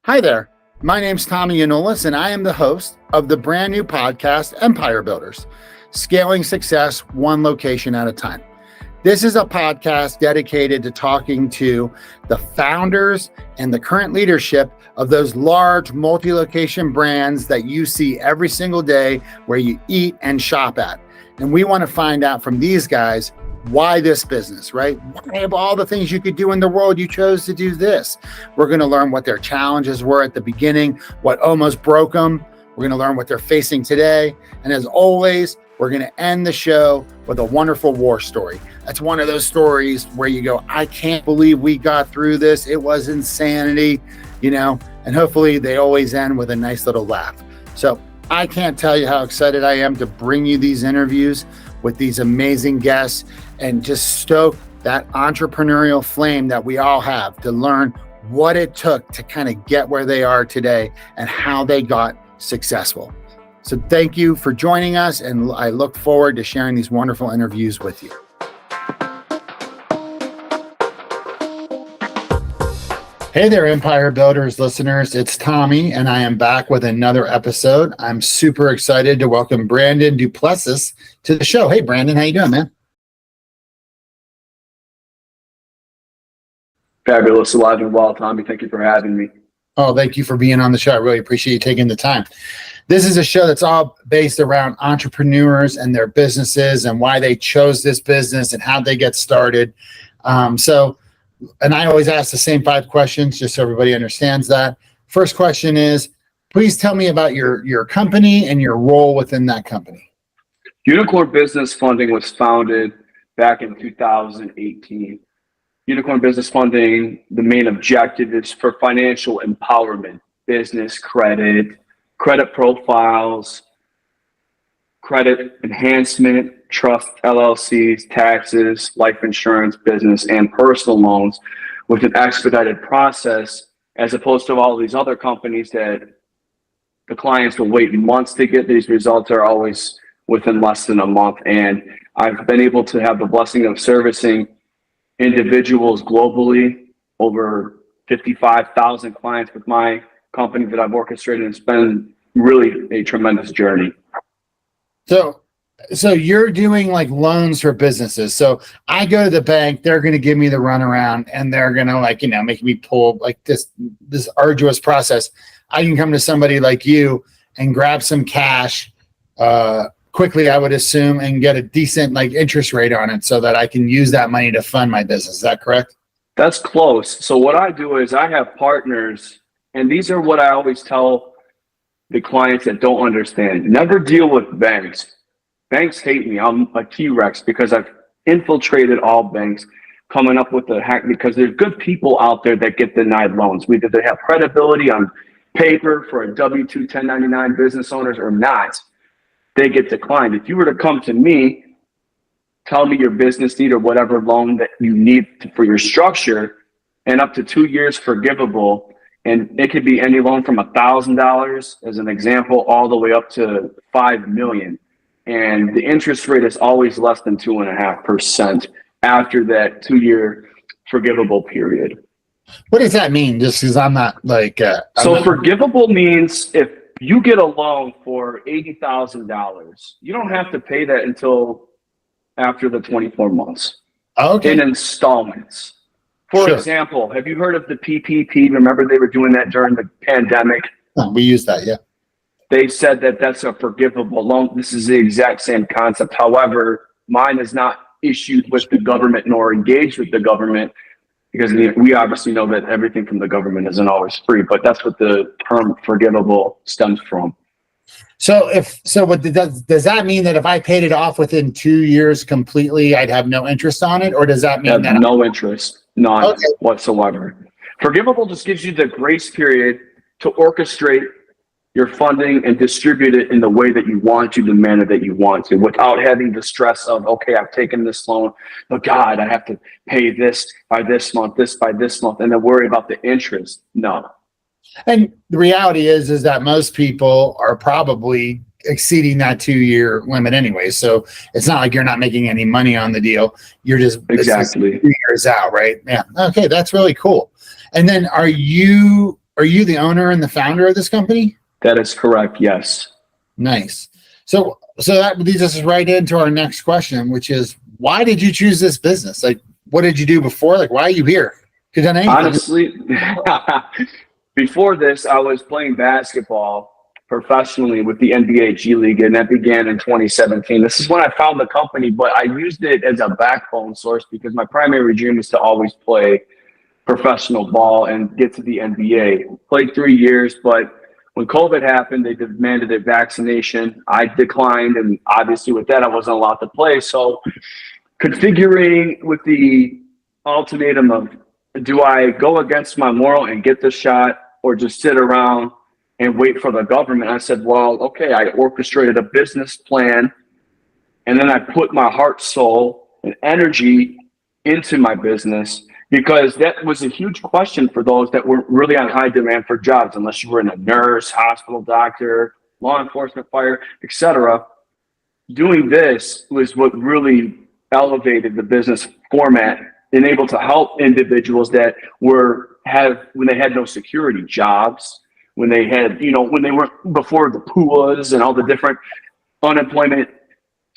Hi there. My name's Yionoulis, and I am the host of the brand new podcast, Empire Builders, scaling success one location at a time. This is a podcast dedicated to talking to the founders and the current leadership of those large multi-location brands that you see every single day where you eat and shop at. And we want to find out from these guys, why this business, right? Why of all the things you could do in the world, you chose to do this? We're going to learn what their challenges were at the beginning, what almost broke them. We're going to learn what they're facing today. And as always, we're going to end the show with a wonderful war story. That's one of those stories where you go, I can't believe we got through this. It was insanity, and hopefully they always end with a nice little laugh. So I can't tell you how excited I am to bring you these interviews with these amazing guests and just stoke that entrepreneurial flame that we all have to learn what it took to kind of get where they are today and how they got successful. So thank you for joining us, and I look forward to sharing these wonderful interviews with you. Hey there, Empire Builders listeners. It's Tommy, and I am back with another episode. I'm super excited to welcome Brandon Duplessis to the show. Hey, Brandon, how you doing, man? Fabulous, alive and well, Tommy. Thank you for having me. Oh, thank you for being on the show. I really appreciate you taking the time. This is a show that's all based around entrepreneurs and their businesses and why they chose this business and how they get started. And I always ask the same 5 questions just so everybody understands that. First question is, please tell me about your company and your role within that company. Unicorn Business Funding was founded back in 2018. Unicorn Business Funding, the main objective is for financial empowerment, business credit profiles, credit enhancement, trust LLCs, taxes, life insurance, business, and personal loans with an expedited process, as opposed to all these other companies that the clients will wait months to get. These results are always within less than a month. And I've been able to have the blessing of servicing individuals globally, over 55,000 clients with my company that I've orchestrated. It's been really a tremendous journey. So you're doing like loans for businesses. So I go to the bank, they're going to give me the runaround, and they're going to make me pull like this arduous process. I can come to somebody like you and grab some cash quickly, I would assume, and get a decent interest rate on it so that I can use that money to fund my business. Is that correct? That's close. So what I do is I have partners, and these are what I always tell the clients that don't understand. Never deal with banks. Banks hate me. I'm a T-Rex because I've infiltrated all banks, coming up with the hack, because there's good people out there that get denied loans. Whether they have credibility on paper for a W-2 1099 business owners or not, they get declined. If you were to come to me, tell me your business need or whatever loan that you need for your structure, and up to 2 years forgivable, and it could be any loan from $1,000 as an example all the way up to $5 million. And the interest rate is always less than 2.5% after that 2-year forgivable period. What does that mean? Just because I'm not forgivable means if you get a loan for $80,000, you don't have to pay that until after the 24 months. Okay. In installments. For example, have you heard of the PPP? Remember they were doing that during the pandemic? We use that, yeah. They said that that's a forgivable loan. This is the exact same concept. However, mine is not issued with the government nor engaged with the government, because we obviously know that everything from the government isn't always free, but that's what the term forgivable stems from. So does that mean that if I paid it off within 2 years completely, I'd have no interest on it? Or does that mean that no interest, none whatsoever? Forgivable just gives you the grace period to orchestrate your funding and distribute it in the way that you want to, the manner that you want to, without having the stress of, okay, I've taken this loan, but God, I have to pay this by this month, this by this month, and then worry about the interest. No. And the reality is that most people are probably exceeding that 2-year limit anyway. So it's not like you're not making any money on the deal. You're just exactly 2 years out, right? Yeah. Okay, that's really cool. And then are you are you the owner and the founder of this company? That is correct. Yes. Nice. So that leads us right into our next question, which is, why did you choose this business? Like, what did you do before? Like, why are you here? Could have done anything. Honestly, before this, I was playing basketball professionally with the NBA G League, and that began in 2017. This is when I found the company, but I used it as a backbone source because my primary dream was to always play professional ball and get to the NBA. Played 3 years, but when COVID happened, they demanded a vaccination. I declined, and obviously with that, I wasn't allowed to play. So configuring with the ultimatum of, do I go against my moral and get the shot or just sit around and wait for the government? I said, well, okay, I orchestrated a business plan, and then I put my heart, soul, and energy into my business, because that was a huge question for those that were really on high demand for jobs, unless you were in a nurse, hospital, doctor, law enforcement, fire, etc. Doing this was what really elevated the business format and able to help individuals that when they had no security jobs, when they had, when they weren't, before the PUAs and all the different unemployment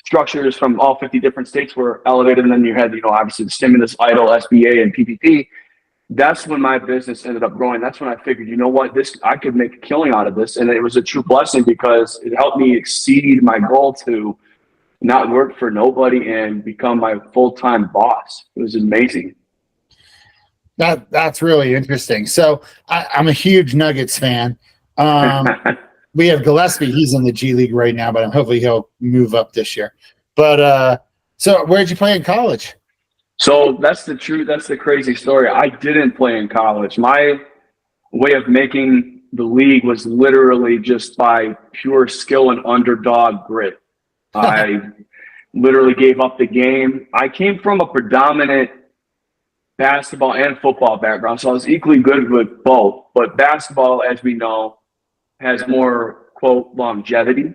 structures from all 50 different states were elevated. And then you had, obviously the stimulus, EIDL, SBA, and PPP. That's when my business ended up growing. That's when I figured, I could make a killing out of this. And it was a true blessing because it helped me exceed my goal to not work for nobody and become my full-time boss. It was amazing. That's really interesting. So I'm a huge Nuggets fan. We have Gillespie. He's in the G League right now, but hopefully he'll move up this year. But so where'd you play in college? So that's the truth. That's the crazy story. I didn't play in college. My way of making the league was literally just by pure skill and underdog grit. I literally gave up the game. I came from a predominant basketball and football background, so I was equally good with both. But basketball, as we know, has more, quote, longevity.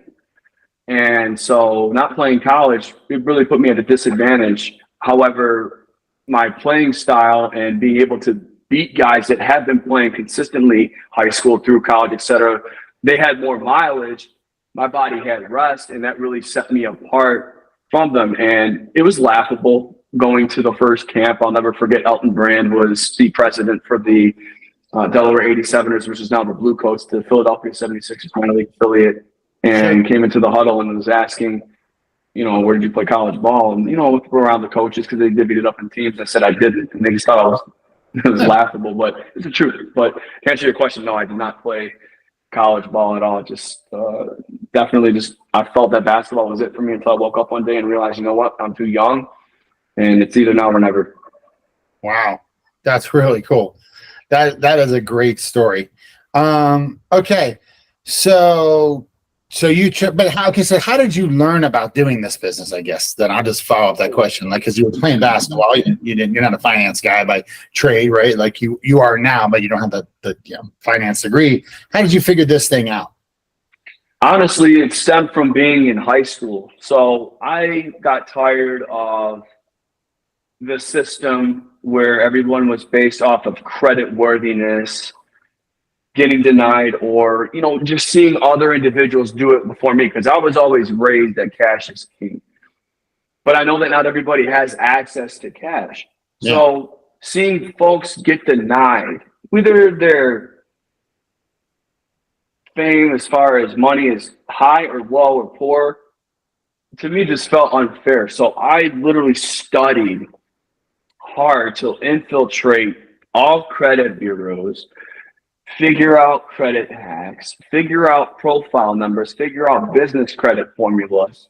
And so not playing college, it really put me at a disadvantage. However, my playing style and being able to beat guys that have been playing consistently, high school through college, et cetera, they had more mileage. My body had rest, and that really set me apart from them. And it was laughable going to the first camp. I'll never forget Elton Brand was the president for the Delaware 87ers, which is now the Blue Coats, the Philadelphia 76ers minor league affiliate, and came into the huddle and was asking, where did you play college ball? And, looked around the coaches because they divvied it up in teams. I said I didn't, and they just thought it was laughable, but it's the truth. But to answer your question, no, I did not play college ball at all. Just definitely I felt that basketball was it for me until I woke up one day and realized, you know what, I'm too young, and it's either now or never. Wow, that's really cool. That is a great story. Okay, so how did you learn about doing this business? I guess then I'll just follow up that question, like, because you were playing basketball, you're not a finance guy by trade, right? Like you are now, but you don't have the finance degree. How did you figure this thing out? Honestly, it stemmed from being in high school. So I got tired of the system where everyone was based off of credit worthiness, getting denied, or just seeing other individuals do it before me, because I was always raised that cash is king. But I know that not everybody has access to cash. Yeah. So seeing folks get denied, whether their fame as far as money is high or low or poor, to me just felt unfair. So I literally studied hard to infiltrate all credit bureaus, figure out credit hacks, figure out profile numbers, figure out business credit formulas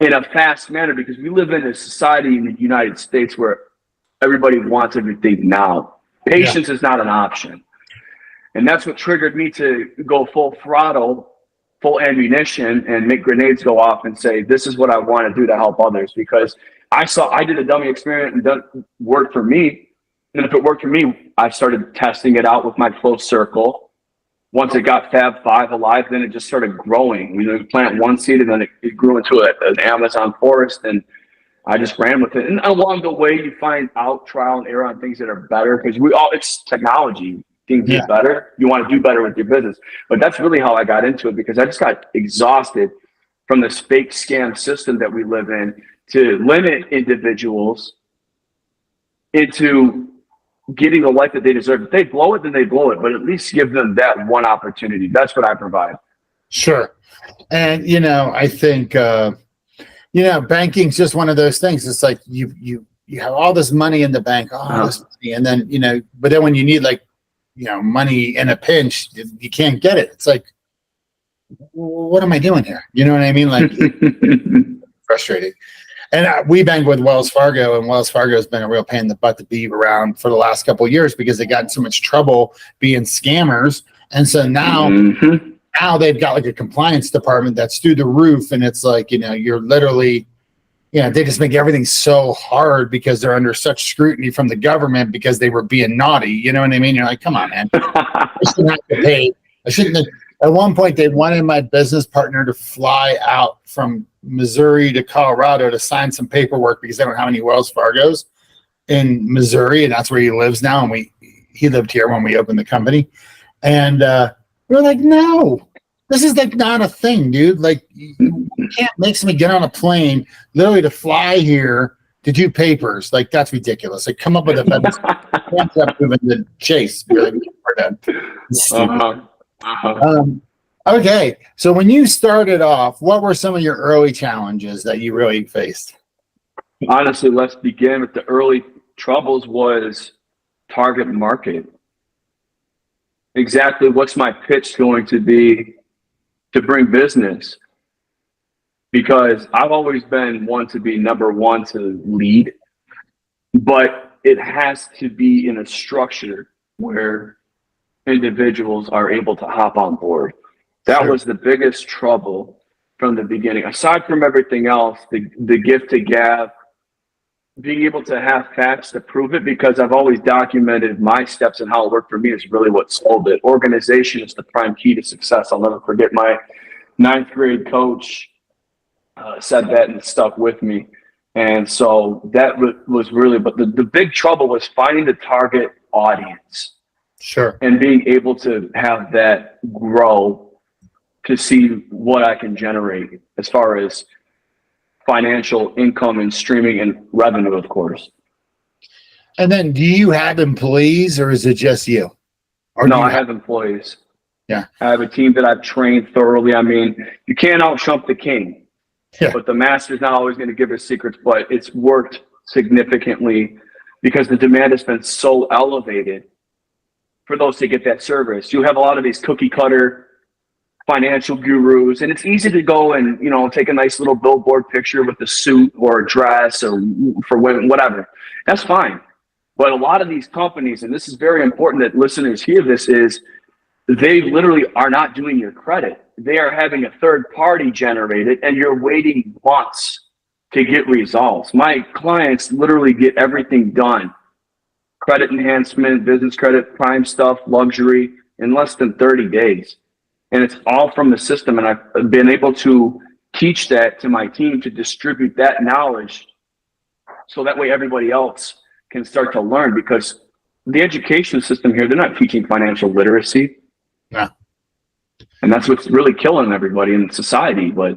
in a fast manner, because we live in a society in the United States where everybody wants everything now. Patience is not an option. And that's what triggered me to go full throttle, full ammunition, and make grenades go off and say, this is what I want to do to help others, because I did a dummy experiment and that worked for me. And if it worked for me, I started testing it out with my close circle. Once it got Fab 5 alive, then it just started growing. You plant one seed and then it grew into an Amazon forest, and I just ran with it. And along the way, you find out trial and error on things that are better, because it's technology. can get better. You want to do better with your business. But that's really how I got into it, because I just got exhausted from this fake scam system that we live in to limit individuals into getting the life that they deserve. If they blow it, then they blow it, but at least give them that one opportunity. That's what I provide. Sure. And, I think, banking's just one of those things. It's like you have all this money in the bank, this money, and then, but then when you need money in a pinch, you can't get it. It's like, what am I doing here? You know what I mean? Like, frustrating. And we bank with Wells Fargo, and Wells Fargo has been a real pain in the butt to be around for the last couple of years because they got in so much trouble being scammers. And so now they've got like a compliance department that's through the roof. And it's like, you're literally, they just make everything so hard because they're under such scrutiny from the government because they were being naughty. You know what I mean? You're like, come on, man. I shouldn't have to pay. I shouldn't have. At one point, they wanted my business partner to fly out from Missouri to Colorado to sign some paperwork because they don't have any Wells Fargos in Missouri, and that's where he lives now. And he lived here when we opened the company, and we're like, no, this is like not a thing, dude. Like, you can't make somebody get on a plane literally to fly here to do papers. Like, that's ridiculous. Like, come up with a better moving to Chase. You're like, okay, so when you started off, what were some of your early challenges that you really faced? Honestly, let's begin with the early troubles was target market. Exactly what's my pitch going to be to bring business? Because I've always been one to be number one to lead, but it has to be in a structure where individuals are able to hop on board. That was the biggest trouble from the beginning. Aside from everything else, the gift to gab, being able to have facts to prove it, because I've always documented my steps and how it worked for me is really what sold it. Organization is the prime key to success. I'll never forget my 9th grade coach said that, and it stuck with me. And so that was really, but the big trouble was finding the target audience. Sure. And being able to have that grow to see what I can generate as far as financial income and streaming and revenue, of course. And then do you have employees or is it just you? No, I have employees. Yeah. I have a team that I've trained thoroughly. I mean, you can't out-trump the king, but the master's not always going to give us secrets, but it's worked significantly because the demand has been so elevated for those to get that service. You have a lot of these cookie cutter financial gurus, and it's easy to go and, take a nice little billboard picture with a suit or a dress or for women, whatever. That's fine. But a lot of these companies, and this is very important that listeners hear this, is they literally are not doing your credit. They are having a third party generate it, and you're waiting months to get results. My clients literally get everything done. Credit enhancement, business credit, prime stuff, luxury, in less than 30 days. And it's all from the system. And I've been able to teach that to my team to distribute that knowledge so that way everybody else can start to learn, because the education system here, they're not teaching financial literacy. Yeah. And that's what's really killing everybody in society. But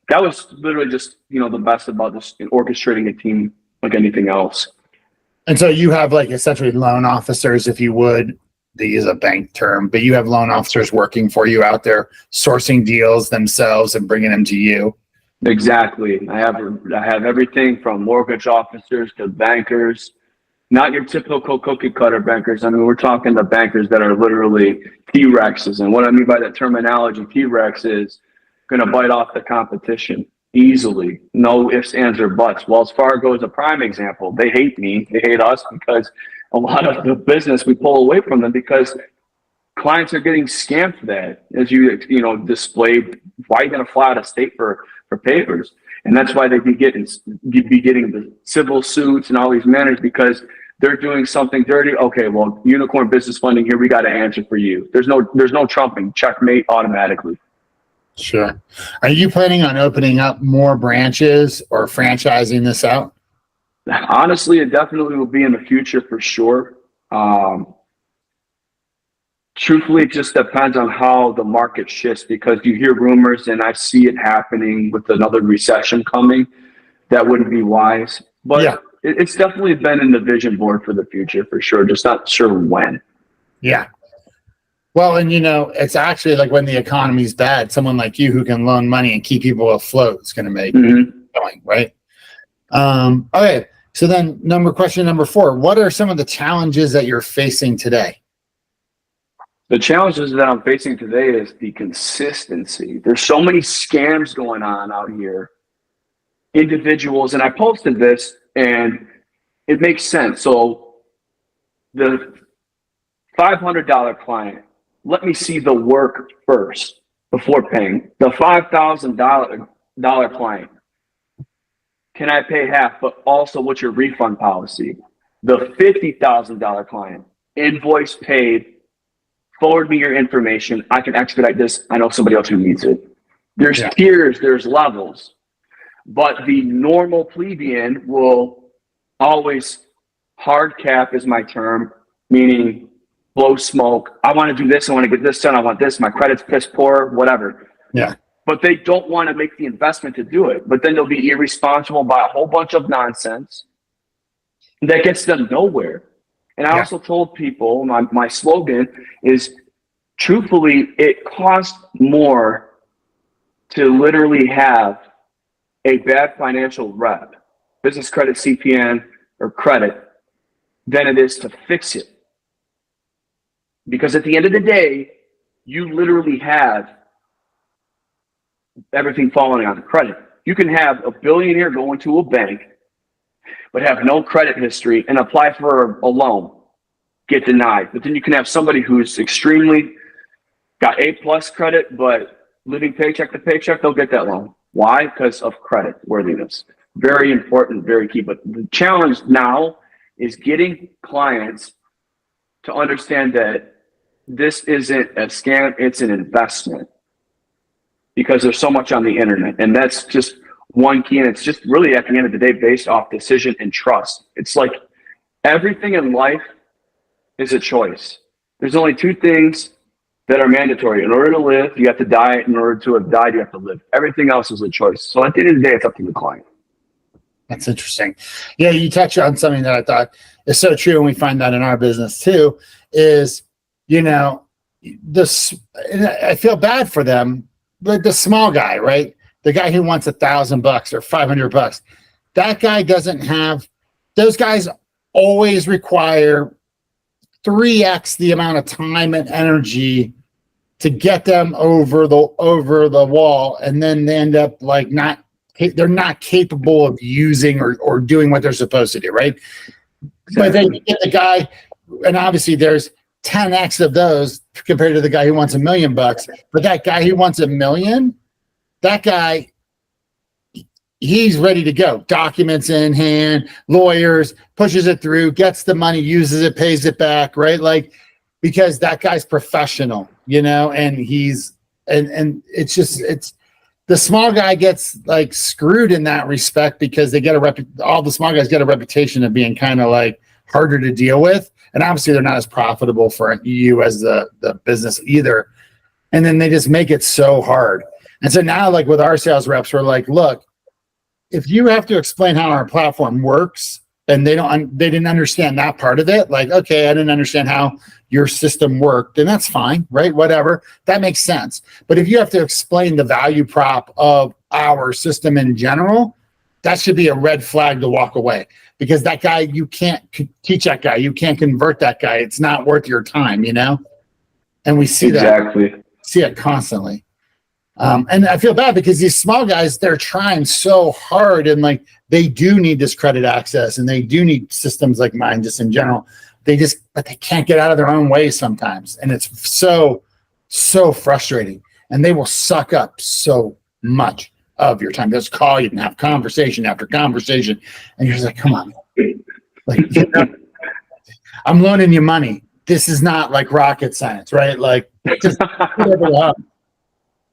that was literally just, the best about just orchestrating a team like anything else. And so you have like essentially loan officers, if you would, they use a bank term, but you have loan officers working for you out there, sourcing deals themselves and bringing them to you. Exactly. I have everything from mortgage officers to bankers, not your typical cookie cutter bankers. I mean, we're talking the bankers that are literally T-Rexes. And what I mean by that terminology, T-Rex is going to bite off the competition easily. No ifs, ands, or buts. Wells Fargo is a prime example. They hate me. They hate us because a lot of the business we pull away from them because clients are getting scammed for that. As you displayed, why are you going to fly out of state for papers? And that's why they'd be getting the civil suits and all these manners, because they're doing something dirty. Okay, well, unicorn business funding here, we got to answer for you. There's no trumping. Checkmate automatically. Sure. Are you planning on opening up more branches or franchising this out? Honestly, it definitely will be in the future for sure. Truthfully, it just depends on how the market shifts, because you hear rumors, and I see it happening with another recession coming. That wouldn't be wise, Yeah. but it's definitely been in the vision board for the future for sure. Just not sure when. Yeah. Well, and it's actually like when the economy's bad, someone like you who can loan money and keep people afloat is going to make it going, right? Okay. So then question number 4, what are some of the challenges that you're facing today? The challenges that I'm facing today is the consistency. There's so many scams going on out here. Individuals, and I posted this and it makes sense. So the $500 client, let me see the work first before paying. The $5,000 client, can I pay half, but also what's your refund policy? The $50,000 client, invoice paid, forward me your information. I can expedite this. I know somebody else who needs it. There's tiers, there's levels. But the normal plebeian will always hard cap is my term, meaning blow smoke. I want to do this. I want to get this done. I want this. My credit's piss poor, whatever. Yeah. But they don't want to make the investment to do it. But then they'll be irresponsible, buy a whole bunch of nonsense that gets them nowhere. And I also told people, my slogan is, truthfully, it costs more to literally have a bad financial rep, business credit, CPN, or credit, than it is to fix it. Because at the end of the day, you literally have everything falling on credit. You can have a billionaire go into a bank, but have no credit history and apply for a loan, get denied. But then you can have somebody who's extremely got A+ credit, but living paycheck to paycheck, they'll get that loan. Why? Because of credit worthiness. Very important, very key. But the challenge now is getting clients to understand that this isn't a scam, it's an investment. Because there's so much on the internet. And that's just one key. And it's just really, at the end of the day, based off decision and trust. It's like everything in life is a choice. There's only 2 things that are mandatory. In order to live, you have to die. In order to have died, you have to live. Everything else is a choice. So at the end of the day, it's up to the client. That's interesting. Yeah, you touched on something that I thought is so true, and we find that in our business too, is, this, I feel bad for them, but the small guy, right? The guy who wants $1,000 or $500, that guy doesn't have, those guys always require 3x the amount of time and energy to get them over the wall, and then they end up like they're not capable of using or doing what they're supposed to do, right? Exactly. But then you get the guy, and obviously there's 10x of those compared to the guy who wants $1 million. But that guy who wants $1 million, that guy, he's ready to go. Documents in hand, lawyers, pushes it through, gets the money, uses it, pays it back, right? Like, because that guy's professional, and he's, and it's just, it's, the small guy gets like screwed in that respect, because they get all the small guys get a reputation of being kind of like harder to deal with. And obviously they're not as profitable for you as the business either. And then they just make it so hard. And so now, like with our sales reps, we're like, look, if you have to explain how our platform works and they didn't understand that part of it, like, okay, I didn't understand how your system worked, then that's fine, right? Whatever, that makes sense. But if you have to explain the value prop of our system in general, that should be a red flag to walk away, because that guy, you can't teach that guy, you can't convert that guy. It's not worth your time, And we see see it constantly. And I feel bad because these small guys, they're trying so hard, and like they do need this credit access, and they do need systems like mine just in general. But they can't get out of their own way sometimes. And it's so frustrating. And they will suck up so much of your time. They'll just call you and have conversation after conversation. And you're just like, come on. Like, I'm loaning you money. This is not like rocket science, right? Like, just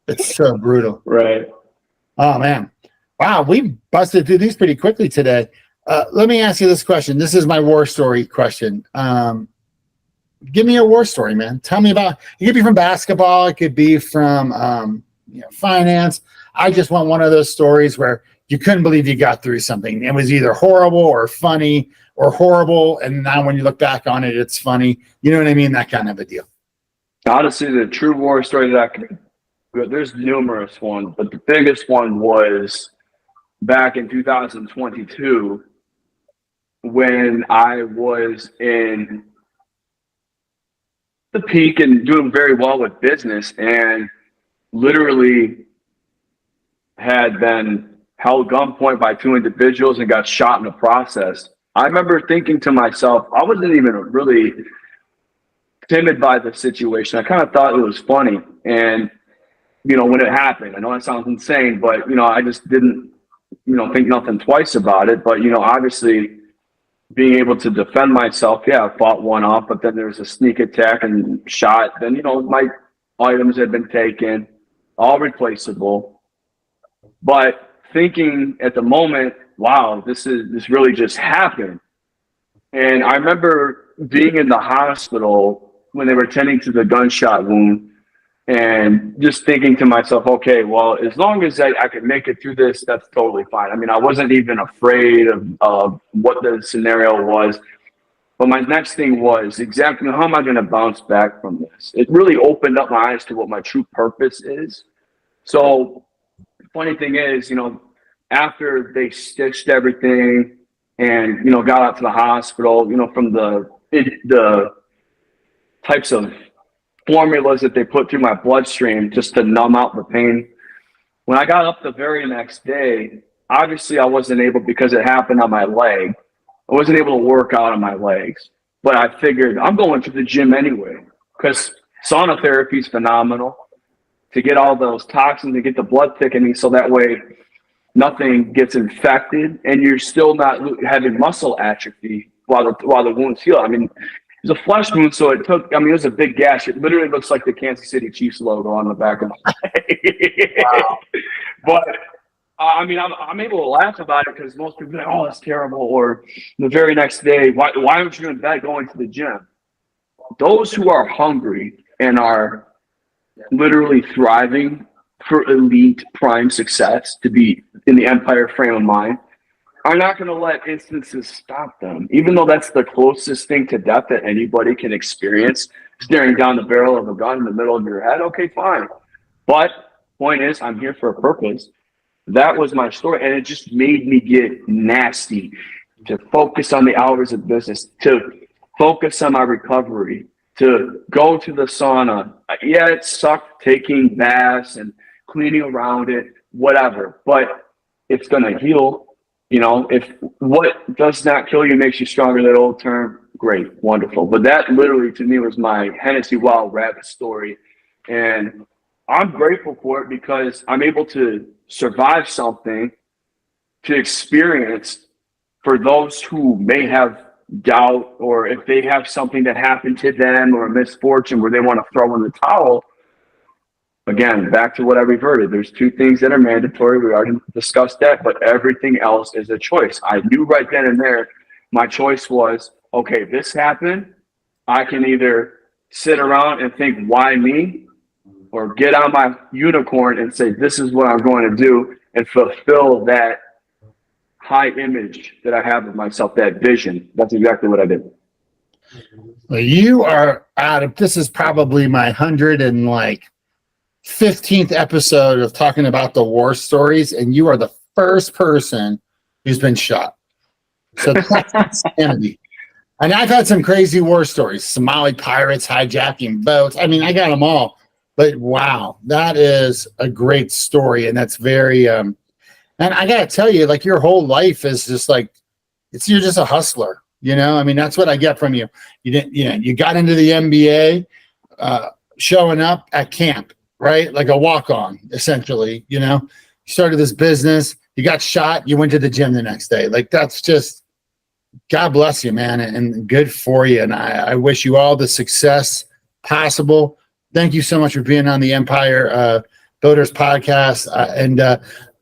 it's so brutal. Right. Oh, man. Wow, we busted through these pretty quickly today. Let me ask you this question. This is my war story question. give me a war story, man. Tell me about, it could be from basketball. It could be from, finance. I just want one of those stories where you couldn't believe you got through something. It was either horrible or funny or horrible. And now when you look back on it, it's funny. You know what I mean? That kind of a deal. Honestly, the true war story that I can, there's numerous ones, but the biggest one was back in 2022 when I was in the peak and doing very well with business and literally had been held gunpoint by two individuals and got shot in the process. I remember thinking to myself, I wasn't even really timid by the situation. I kind of thought it was funny. And, when it happened, I know that sounds insane, but, I just didn't, think nothing twice about it. But, obviously being able to defend myself, I fought one off, but then there was a sneak attack and shot. Then, my items had been taken, all replaceable. But thinking at the moment, wow, this really just happened. And I remember being in the hospital when they were tending to the gunshot wound and just thinking to myself, okay, well, as long as I could make it through this, that's totally fine. I mean, I wasn't even afraid of what the scenario was. But my next thing was exactly how am I going to bounce back from this? It really opened up my eyes to what my true purpose is. So the funny thing is, after they stitched everything and, got out to the hospital, from the types of formulas that they put through my bloodstream just to numb out the pain. When I got up the very next day, obviously I wasn't able, because it happened on my leg, I wasn't able to work out on my legs. But I figured I'm going to the gym anyway, because sauna therapy is phenomenal to get all those toxins, to get the blood thickening, so that way nothing gets infected and you're still not having muscle atrophy while the wounds heal. I mean, it was a flesh wound, so it was a big gash. It literally looks like the Kansas City Chiefs logo on the back of my leg. Wow. But I'm able to laugh about it because most people are like, oh, that's terrible. Or the very next day, why aren't you in bed going to the gym? Those who are hungry and are literally thriving for elite prime success, to be in the empire frame of mind, are not going to let instances stop them. Even though that's the closest thing to death that anybody can experience, staring down the barrel of a gun in the middle of your head, okay, fine. But point is, I'm here for a purpose. That was my story, and it just made me get nasty to focus on the hours of business, to focus on my recovery, to go to the sauna. Yeah, it sucked taking baths and cleaning around it, whatever, but it's going to heal. If what does not kill you makes you stronger, that old term, great, wonderful. But that literally to me was my Hennessy Wild Rabbit story. And I'm grateful for it because I'm able to survive something to experience for those who may have doubt, or if they have something that happened to them or a misfortune where they want to throw in the towel. Again, back to what I reverted. There's two things that are mandatory. We already discussed that, but everything else is a choice. I knew right then and there, my choice was, okay, this happened. I can either sit around and think, why me? Or get on my unicorn and say, this is what I'm going to do, and fulfill that high image that I have of myself, that vision. That's exactly what I did. Well, you are this is probably my 115th episode of talking about the war stories, and you are the first person who's been shot. So that's insanity. And I've had some crazy war stories, Somali pirates hijacking boats. I mean, I got them all. But wow, that is a great story. And that's very, and I got to tell you, like, your whole life is just like, you're just a hustler, I mean, that's what I get from you. You got into the NBA, showing up at camp, right? Like a walk-on, essentially, you started this business, you got shot, you went to the gym the next day. Like, that's just, God bless you, man, and good for you. And I wish you all the success possible. Thank you so much for being on the Empire Builders podcast. And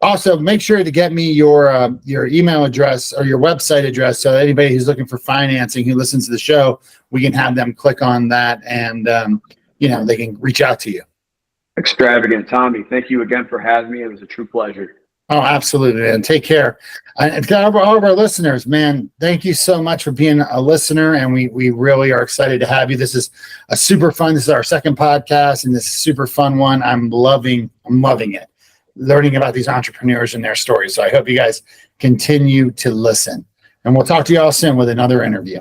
Also, make sure to get me your email address or your website address, so that anybody who's looking for financing who listens to the show, we can have them click on that, and they can reach out to you. Extravagant, Tommy. Thank you again for having me. It was a true pleasure. Oh, absolutely, man. Take care. And to all of our listeners, man, thank you so much for being a listener, and we really are excited to have you. This is a super fun. This is our second podcast, and this is a super fun one. I'm loving it. Learning about these entrepreneurs and their stories. So I hope you guys continue to listen. And we'll talk to you all soon with another interview.